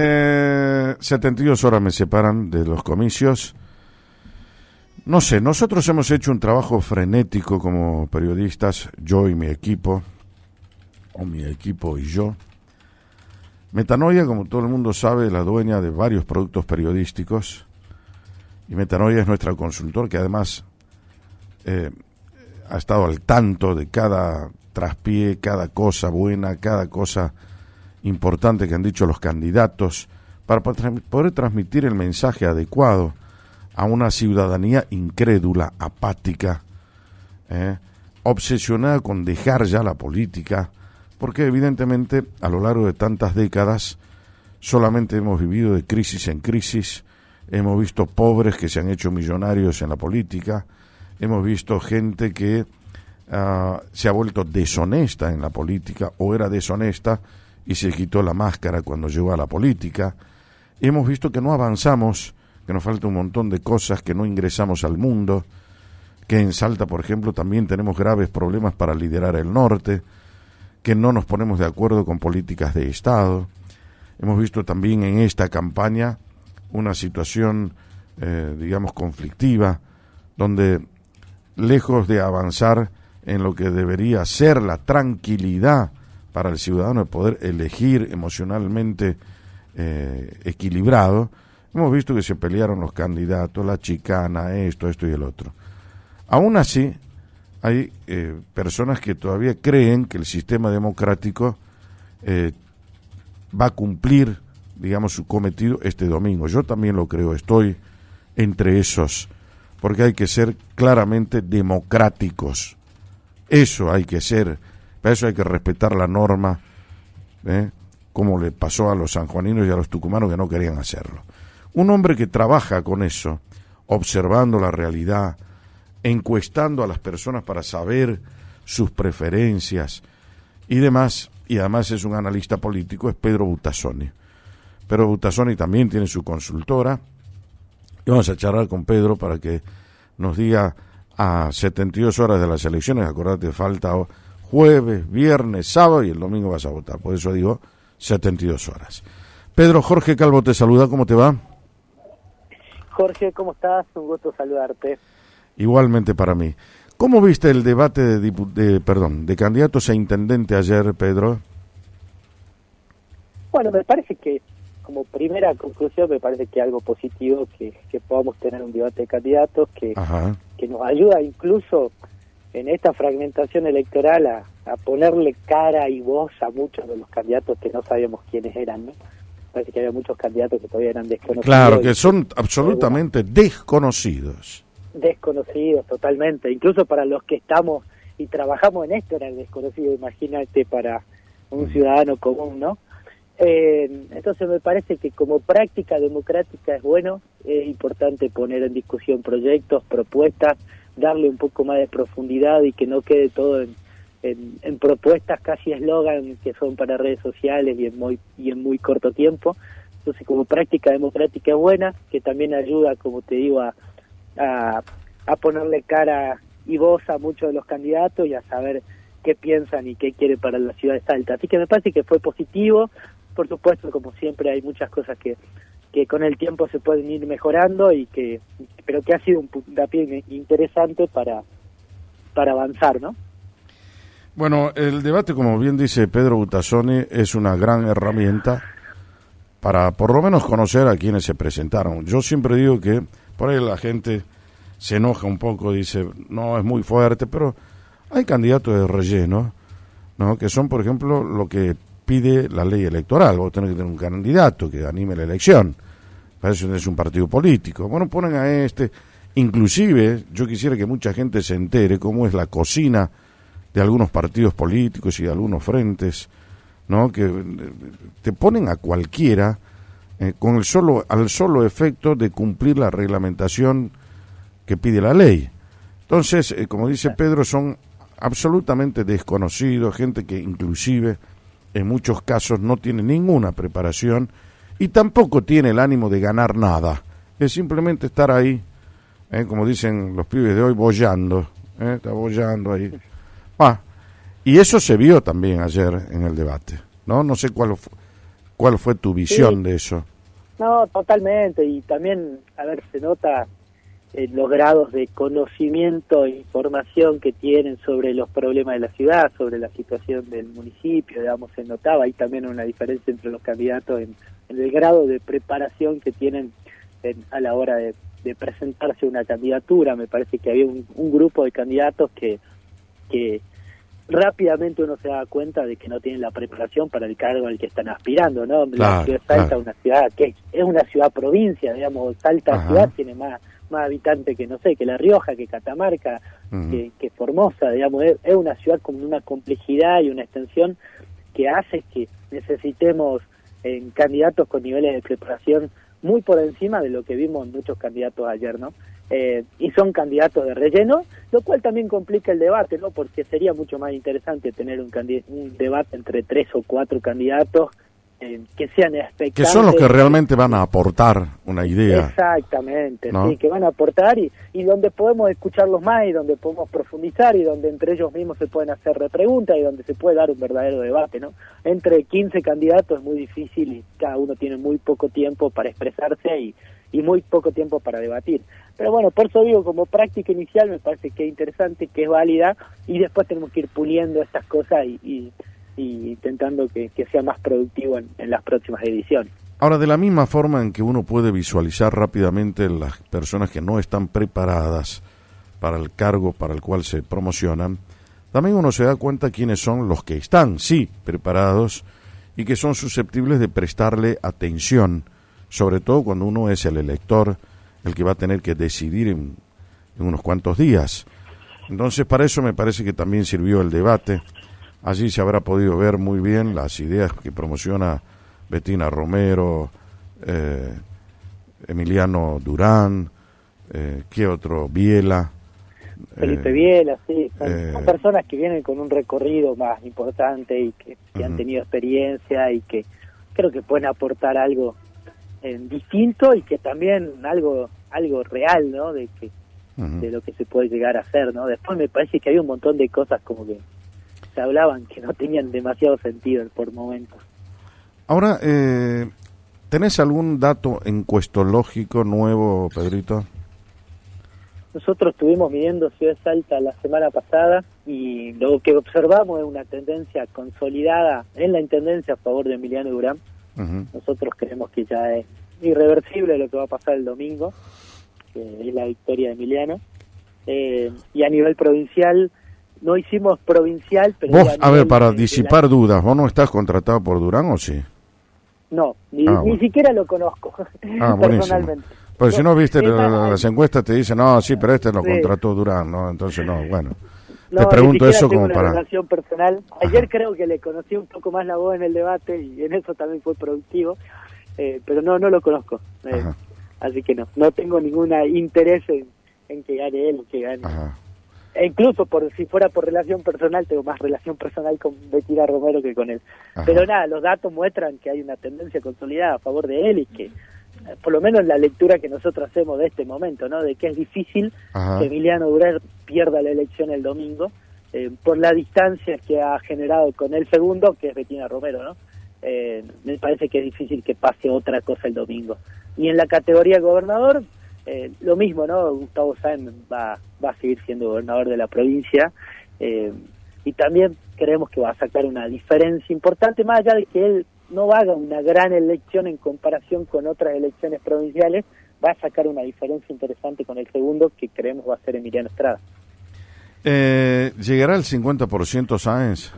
72 horas me separan de los comicios. No sé, nosotros hemos hecho un trabajo frenético como periodistas, yo y mi equipo, o mi equipo y yo. Metanoia, como todo el mundo sabe, es la dueña de varios productos periodísticos, y Metanoia es nuestra consultor, que además ha estado al tanto de cada traspié, cada cosa buena, cada cosa importante que han dicho los candidatos, para poder transmitir el mensaje adecuado a una ciudadanía incrédula, apática, obsesionada con dejar ya la política, porque evidentemente a lo largo de tantas décadas solamente hemos vivido de crisis en crisis, hemos visto pobres que se han hecho millonarios en la política, hemos visto gente que se ha vuelto deshonesta en la política o era deshonesta y se quitó la máscara cuando llegó a la política. Hemos visto que no avanzamos, que nos falta un montón de cosas, que no ingresamos al mundo, que en Salta, por ejemplo, también tenemos graves problemas para liderar el norte, que no nos ponemos de acuerdo con políticas de Estado. Hemos visto también en esta campaña una situación, digamos, conflictiva, donde lejos de avanzar en lo que debería ser la tranquilidad para el ciudadano de poder elegir emocionalmente equilibrado, hemos visto que se pelearon los candidatos, la chicana, esto y el otro. Aún así, hay personas que todavía creen que el sistema democrático va a cumplir, digamos, su cometido este domingo. Yo también lo creo, estoy entre esos, porque hay que ser claramente democráticos. Eso hay que ser. Para eso hay que respetar la norma, como le pasó a los sanjuaninos y a los tucumanos que no querían hacerlo. Un hombre que trabaja con eso, observando la realidad, encuestando a las personas para saber sus preferencias y demás, y además es un analista político, es Pedro Butazzoni. Pedro Butazzoni también tiene su consultora, y vamos a charlar con Pedro para que nos diga a 72 horas de las elecciones, acordate, falta jueves, viernes, sábado y el domingo vas a votar. Por eso digo 72 horas. Pedro, Jorge Calvo te saluda, ¿cómo te va? Jorge, ¿cómo estás? Un gusto saludarte. Igualmente para mí. ¿Cómo viste el debate de candidatos a intendente ayer, Pedro? Bueno, me parece que como primera conclusión me parece que algo positivo que podamos tener un debate de candidatos que nos ayuda incluso en esta fragmentación electoral a ponerle cara y voz a muchos de los candidatos que no sabíamos quiénes eran, ¿no? Parece que había muchos candidatos que todavía eran desconocidos. Claro, que son absolutamente desconocidos. Desconocidos totalmente, incluso para los que estamos y trabajamos en esto era desconocido, imagínate para un ciudadano común, ¿no? Entonces me parece que como práctica democrática es bueno, es importante poner en discusión proyectos, propuestas, darle un poco más de profundidad y que no quede todo en propuestas casi eslogan que son para redes sociales y en muy corto tiempo. Entonces como práctica democrática es buena, que también ayuda, como te digo, a ponerle cara y voz a muchos de los candidatos y a saber qué piensan y qué quieren para la ciudad de Salta. Así que me parece que fue positivo. Por supuesto, como siempre, hay muchas cosas que con el tiempo se pueden ir mejorando pero que ha sido un puntapié interesante para avanzar, ¿no? Bueno, el debate, como bien dice Pedro Butazzoni, es una gran herramienta para por lo menos conocer a quienes se presentaron. Yo siempre digo que por ahí la gente se enoja un poco, dice, no, es muy fuerte, pero hay candidatos de relleno, ¿no? Que son, por ejemplo, lo que pide la ley electoral. Vos tenés que tener un candidato que anime la elección. Para eso es un partido político. Bueno, ponen a inclusive yo quisiera que mucha gente se entere cómo es la cocina de algunos partidos políticos y de algunos frentes, ¿no? Que te ponen a cualquiera con al solo efecto de cumplir la reglamentación que pide la ley. Entonces, como dice Pedro, son absolutamente desconocidos, gente que inclusive en muchos casos no tiene ninguna preparación y tampoco tiene el ánimo de ganar nada. Es simplemente estar ahí, como dicen los pibes de hoy, boyando. Está boyando ahí. Y eso se vio también ayer en el debate, ¿no? No sé ¿Cuál fue tu visión Sí, de eso? no, totalmente, y también, a ver, se nota los grados de conocimiento e información que tienen sobre los problemas de la ciudad, sobre la situación del municipio, digamos, se notaba ahí también una diferencia entre los candidatos en el grado de preparación que tienen a la hora de presentarse una candidatura. Me parece que había un grupo de candidatos que rápidamente uno se da cuenta de que no tienen la preparación para el cargo al que están aspirando, ¿no? La ciudad de Salta es una ciudad que es una ciudad provincia, digamos, Salta Ajá. ciudad tiene más habitantes que, no sé, que La Rioja, que Catamarca, que Formosa, digamos, es una ciudad con una complejidad y una extensión que hace que necesitemos candidatos con niveles de preparación muy por encima de lo que vimos en muchos candidatos ayer, ¿no? Y son candidatos de relleno, lo cual también complica el debate, ¿no? Porque sería mucho más interesante tener un debate entre 3 o 4 candidatos que sean expectantes. Que son los que realmente van a aportar una idea. Exactamente, ¿no? Sí, que van a aportar y donde podemos escucharlos más y donde podemos profundizar y donde entre ellos mismos se pueden hacer repreguntas y donde se puede dar un verdadero debate, ¿no? Entre 15 candidatos es muy difícil y cada uno tiene muy poco tiempo para expresarse y muy poco tiempo para debatir. Pero bueno, por eso digo, como práctica inicial me parece que es interesante, que es válida, y después tenemos que ir puliendo estas cosas y intentando que sea más productivo en las próximas ediciones. Ahora, de la misma forma en que uno puede visualizar rápidamente las personas que no están preparadas para el cargo para el cual se promocionan, también uno se da cuenta quiénes son los que están, sí, preparados y que son susceptibles de prestarle atención, sobre todo cuando uno es el elector, el que va a tener que decidir en unos cuantos días. Entonces, para eso me parece que también sirvió el debate. Allí se habrá podido ver muy bien las ideas que promociona Betina Romero, Emiliano Durán, ¿qué otro? Biela. Felipe Biela, sí, son personas que vienen con un recorrido más importante y que han tenido experiencia y que creo que pueden aportar algo distinto y que también algo real, ¿no? De lo que se puede llegar a hacer, ¿no? Después me parece que había un montón de cosas como que se hablaban que no tenían demasiado sentido por momentos. Ahora, ¿tenés algún dato encuestológico nuevo, Pedrito? Nosotros estuvimos midiendo Ciudad de Salta la semana pasada y lo que observamos es una tendencia consolidada en la intendencia a favor de Emiliano Durán. Nosotros creemos que ya es irreversible lo que va a pasar el domingo, que es la victoria de Emiliano. Y a nivel provincial, no hicimos provincial, pero... Vos, a ver, para disipar dudas, ¿vos no estás contratado por Durán o sí? No, ni siquiera lo conozco, personalmente. Pues si no viste las encuestas te dicen, no, sí, pero este lo contrató Durán, ¿no? Entonces no, bueno. Te pregunto eso como para... relación personal. Ayer creo que le conocí un poco más la voz en el debate y en eso también fue productivo, pero no lo conozco. Así que no tengo ningún interés en que gane él, que gane. E incluso si fuera por relación personal, tengo más relación personal con Betina Romero que con él. Pero nada, los datos muestran que hay una tendencia consolidada a favor de él y que, por lo menos la lectura que nosotros hacemos de este momento, ¿no? De que es difícil que Emiliano Durán pierda la elección el domingo por la distancia que ha generado con el segundo, que es Betina Romero, ¿no? Me parece que es difícil que pase otra cosa el domingo. Y en la categoría gobernador, lo mismo, ¿no? Gustavo Sáenz va a seguir siendo gobernador de la provincia y también creemos que va a sacar una diferencia importante, más allá de que él no haga una gran elección en comparación con otras elecciones provinciales, va a sacar una diferencia interesante con el segundo, que creemos va a ser Emiliano Estrada. ¿Llegará el 50% Sáenz?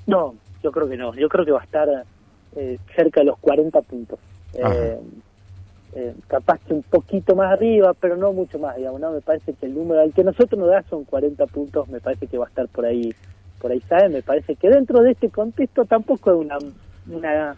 No, yo creo que no. Yo creo que va a estar cerca de los 40 puntos. Capaz que un poquito más arriba, pero no mucho más, digamos, ¿no? Me parece que el número al que nosotros nos da son 40 puntos, me parece que va a estar por ahí Sáenz. Me parece que dentro de este contexto tampoco es una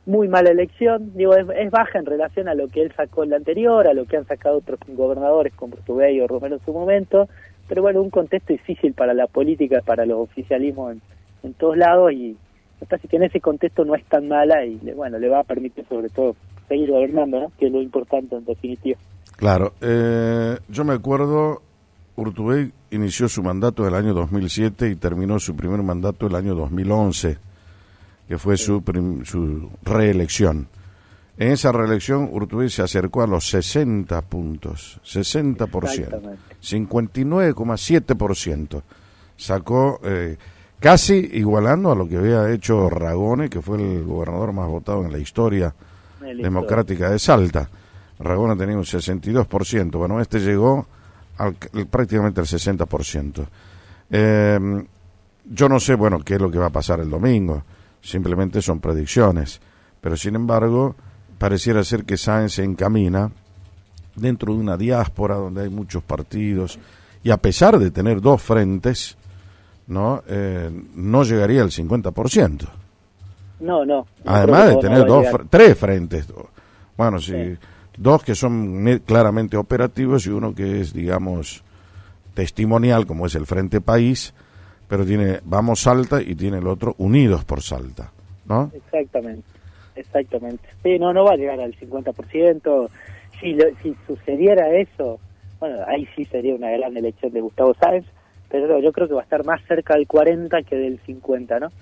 muy mala elección, digo, es baja en relación a lo que él sacó en la anterior, a lo que han sacado otros gobernadores como Urtubey o Romero en su momento, pero bueno, un contexto difícil para la política, para los oficialismos en todos lados, y me parece que en ese contexto no es tan mala y le va a permitir sobre todo seguir gobernando, ¿no? Que es lo importante en definitiva. Claro, yo me acuerdo, Urtubey inició su mandato en el año 2007 y terminó su primer mandato el año 2011. que fue su reelección. En esa reelección Urtubey se acercó a los 60 puntos, 60%, 59,7%. Sacó casi igualando a lo que había hecho Ragone, que fue el gobernador más votado en la historia democrática de Salta. Ragone tenía un 62%, bueno, este llegó prácticamente al 60%. Yo no sé, bueno, qué es lo que va a pasar el domingo, simplemente son predicciones, pero sin embargo pareciera ser que Sáenz se encamina dentro de una diáspora donde hay muchos partidos, y a pesar de tener dos frentes, no llegaría al 50%. No. Además de tener tres frentes. Bueno, sí, dos que son claramente operativos y uno que es, digamos, testimonial, como es el Frente País, pero tiene Vamos Salta y tiene el otro Unidos por Salta, ¿no? Exactamente. Sí, no va a llegar al 50%. Si sucediera eso, bueno, ahí sí sería una gran elección de Gustavo Sáenz, pero no, yo creo que va a estar más cerca del 40 que del 50, ¿no?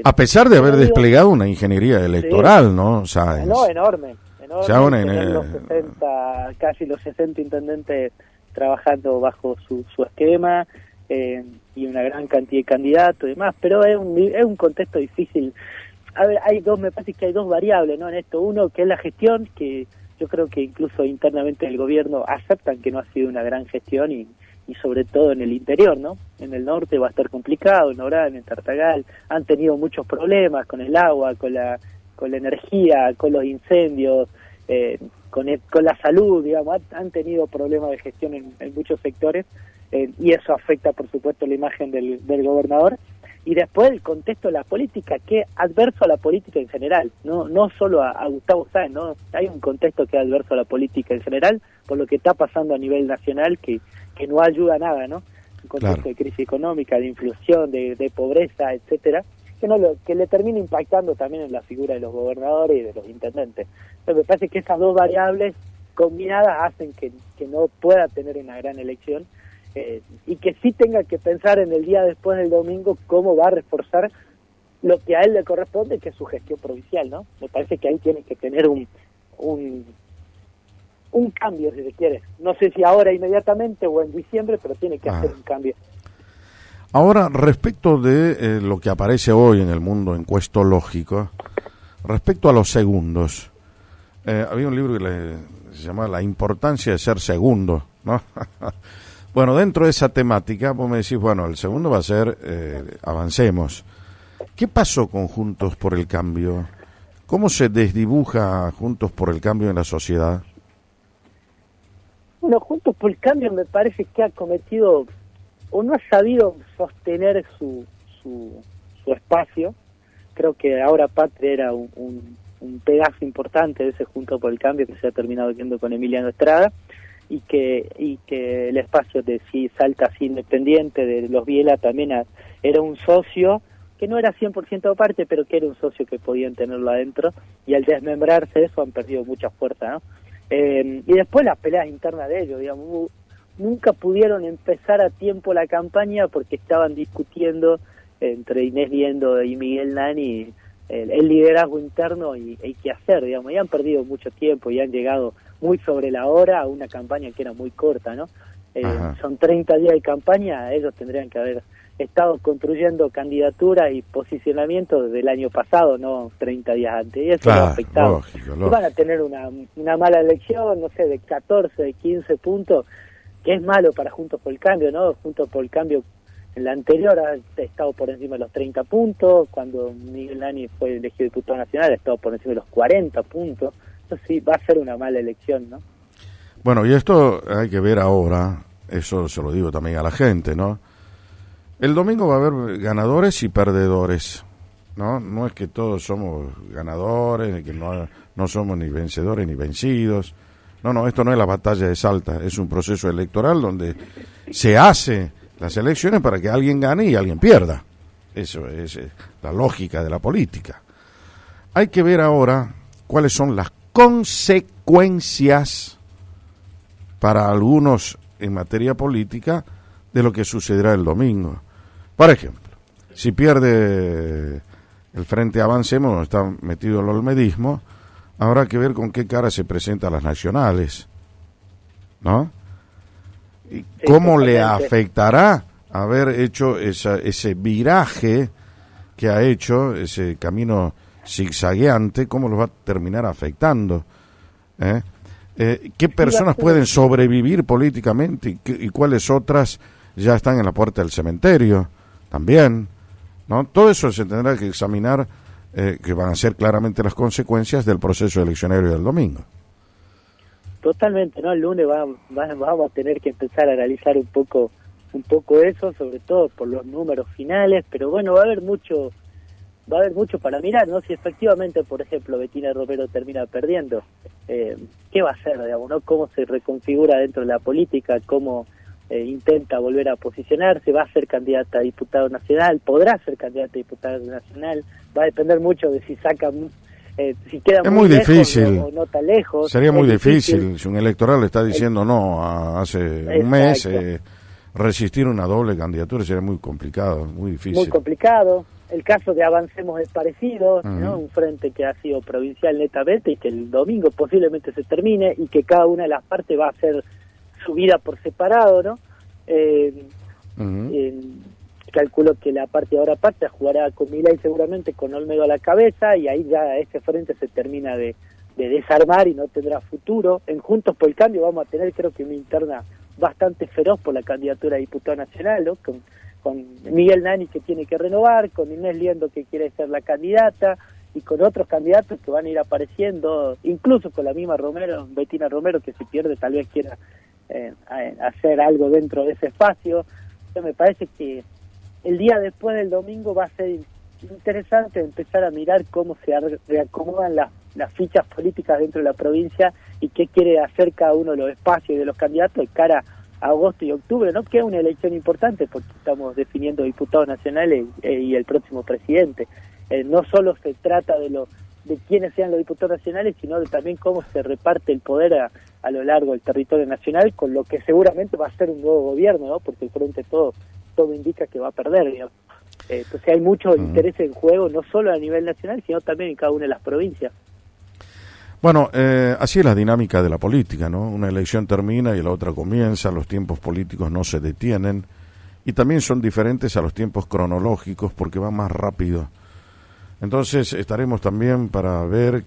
A pesar de haber desplegado una ingeniería electoral, ¿no, Sáenz? No, enorme. O sea, los 60, casi los 60 intendentes trabajando bajo su esquema, y una gran cantidad de candidatos y demás, pero es un contexto difícil. A ver, me parece que hay dos variables, ¿no? En esto, uno que es la gestión, que yo creo que incluso internamente el gobierno aceptan que no ha sido una gran gestión, y sobre todo en el interior, ¿no? En el norte va a estar complicado, en Orán, en Tartagal, han tenido muchos problemas con el agua, con la energía, con los incendios, con la salud, digamos, han tenido problemas de gestión en muchos sectores, y eso afecta, por supuesto, la imagen del gobernador. Y después el contexto de la política, que es adverso a la política en general, no solo a Gustavo Sáenz, ¿no? Hay un contexto que es adverso a la política en general, por lo que está pasando a nivel nacional, que no ayuda a nada, ¿no? Un contexto de crisis económica, de inflación, de pobreza, etcétera, que le termina impactando también en la figura de los gobernadores y de los intendentes. Entonces me parece que esas dos variables combinadas hacen que no pueda tener una gran elección, y que sí tenga que pensar en el día después del domingo cómo va a reforzar lo que a él le corresponde, que es su gestión provincial, ¿no? Me parece que ahí tiene que tener un cambio, si se quiere. No sé si ahora inmediatamente o en diciembre, pero tiene que hacer un cambio. Ahora, respecto de lo que aparece hoy en el mundo encuestológico, respecto a los segundos, había un libro que se llama La importancia de ser segundo, ¿no? Bueno, dentro de esa temática, vos me decís, bueno, el segundo va a ser Avancemos. ¿Qué pasó con Juntos por el Cambio? ¿Cómo se desdibuja Juntos por el Cambio en la sociedad? Bueno, Juntos por el Cambio me parece que ha cometido, o no ha sabido sostener su espacio. Creo que ahora Patria era un pedazo importante de ese Juntos por el Cambio, que se ha terminado yendo con Emiliano Estrada, y que el espacio de Salta así independiente de los Biela también era un socio que no era 100% parte, pero que era un socio que podían tenerlo adentro, y al desmembrarse eso han perdido mucha fuerza, ¿no? Y después las peleas internas de ellos, digamos, nunca pudieron empezar a tiempo la campaña porque estaban discutiendo entre Inés Liendo y Miguel Nani el liderazgo interno y qué hacer, digamos, y han perdido mucho tiempo y han llegado muy sobre la hora a una campaña que era muy corta, ¿no? Son 30 días de campaña, ellos tendrían que haber estado construyendo candidatura y posicionamiento desde el año pasado, no 30 días antes, y eso lo ha afectado. Lógico. Y van a tener una mala elección, no sé, de 14, de 15 puntos, que es malo para Juntos por el Cambio, ¿no? Juntos por el Cambio en la anterior ha estado por encima de los 30 puntos, cuando Miguel Nani fue elegido diputado nacional ha estado por encima de los 40 puntos, entonces sí, va a ser una mala elección, ¿no? Bueno, y esto hay que ver ahora, eso se lo digo también a la gente, ¿no? El domingo va a haber ganadores y perdedores, ¿no? No es que todos somos ganadores, que no somos ni vencedores ni vencidos. No, esto no es la batalla de Salta, es un proceso electoral donde se hace las elecciones para que alguien gane y alguien pierda. Eso es la lógica de la política. Hay que ver ahora cuáles son las consecuencias para algunos en materia política de lo que sucederá el domingo. Por ejemplo, Si pierde el Frente Avancemos, está metido el olmedismo, habrá que ver con qué cara se presenta a las nacionales, ¿no? ¿Y Sí, cómo le totalmente. afectará haber hecho ese viraje que ha hecho, ese camino zigzagueante, cómo lo va a terminar afectando? ¿Qué Sí, va a personas ser pueden sobrevivir políticamente y cuáles otras ya están en la puerta del cementerio también, ¿no? Todo eso se tendrá que examinar, que van a ser claramente las consecuencias del proceso eleccionario del domingo. totalmente, ¿no? El lunes vamos a tener que empezar a analizar un poco eso, sobre todo por los números finales, pero bueno, va a haber mucho para mirar, ¿no? Si efectivamente, por ejemplo, Betina Romero termina perdiendo, ¿qué va a hacer, digamos, no? ¿Cómo se reconfigura dentro de la política? ¿Cómo intenta volver a posicionarse? ¿Va a ser candidata a diputado nacional? ¿Podrá ser candidata a diputado nacional? Va a depender mucho de si saca, si queda Es muy muy lejos difícil, o no tan lejos. sería muy Es difícil si un electoral le está diciendo no hace un mes, Exacto. resistir una doble candidatura sería muy complicado, muy Muy difícil. complicado. El caso de Avancemos es parecido, ¿no? Ujú. Un frente que ha sido provincial netamente y que el domingo posiblemente se termine y que cada una de las partes va a hacer su vida por separado, ¿no? Ujú. Calculo que la parte ahora parte jugará con Milei seguramente con Olmedo a la cabeza y ahí ya ese frente se termina de desarmar y no tendrá futuro. En Juntos por el Cambio vamos a tener, creo que, una interna bastante feroz por la candidatura a diputado nacional, ¿no? Con Miguel Nani, que tiene que renovar, con Inés Liendo, que quiere ser la candidata, y con otros candidatos que van a ir apareciendo, incluso con la misma Betina Romero, que si pierde tal vez quiera hacer algo dentro de ese espacio. Me parece que el día después del domingo va a ser interesante empezar a mirar cómo se reacomodan las fichas políticas dentro de la provincia y qué quiere hacer cada uno de los espacios de los candidatos de cara a agosto y octubre, ¿no? Que es una elección importante porque estamos definiendo diputados nacionales y el próximo presidente. No solo se trata de quiénes sean los diputados nacionales, sino de también cómo se reparte el poder a lo largo del territorio nacional, con lo que seguramente va a ser un nuevo gobierno, ¿no? Porque el Frente todo indica que va a perder, digamos. Entonces hay mucho interés en juego, no solo a nivel nacional, sino también en cada una de las provincias. Bueno, así es la dinámica de la política, ¿no? Una elección termina y la otra comienza, los tiempos políticos no se detienen y también son diferentes a los tiempos cronológicos porque van más rápido. Entonces estaremos también para ver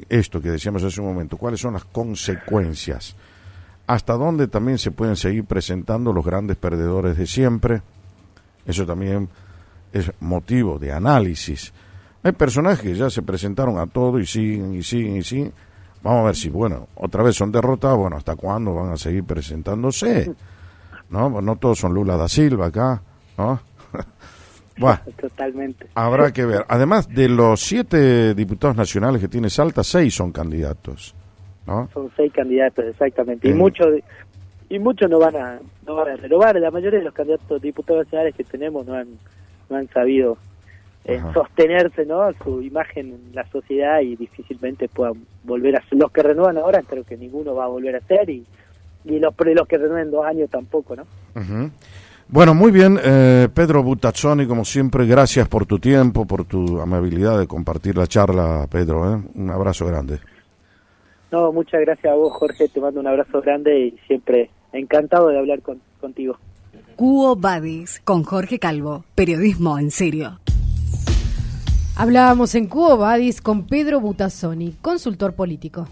esto que decíamos hace un momento, cuáles son las consecuencias, hasta dónde también se pueden seguir presentando los grandes perdedores de siempre. Eso también es motivo de análisis. Hay personajes que ya se presentaron a todo y siguen y siguen y siguen. Vamos a ver si, bueno, otra vez son derrotados, bueno, ¿hasta cuándo van a seguir presentándose? ¿No? No todos son Lula da Silva acá, ¿no? Bueno, Totalmente. habrá que ver. Además de los 7 diputados nacionales que tiene Salta, 6 son candidatos, ¿no? Son 6 candidatos, exactamente. Y muchos no van a renovar. La mayoría de los candidatos diputados nacionales que tenemos no han sabido sostenerse, ¿no? Su imagen en la sociedad y difícilmente puedan volver a ser. Los que renuevan ahora creo que ninguno va a volver a ser y los que renueven 2 años tampoco, ¿no? Uh-huh. Bueno, muy bien, Pedro Butazzoni, como siempre, gracias por tu tiempo, por tu amabilidad de compartir la charla, Pedro, ¿eh? Un abrazo grande. No, muchas gracias a vos, Jorge, te mando un abrazo grande y siempre encantado de hablar contigo. Quo Vadis, con Jorge Calvo, periodismo en serio. Hablábamos en Quo Vadis con Pedro Butazzoni, consultor político.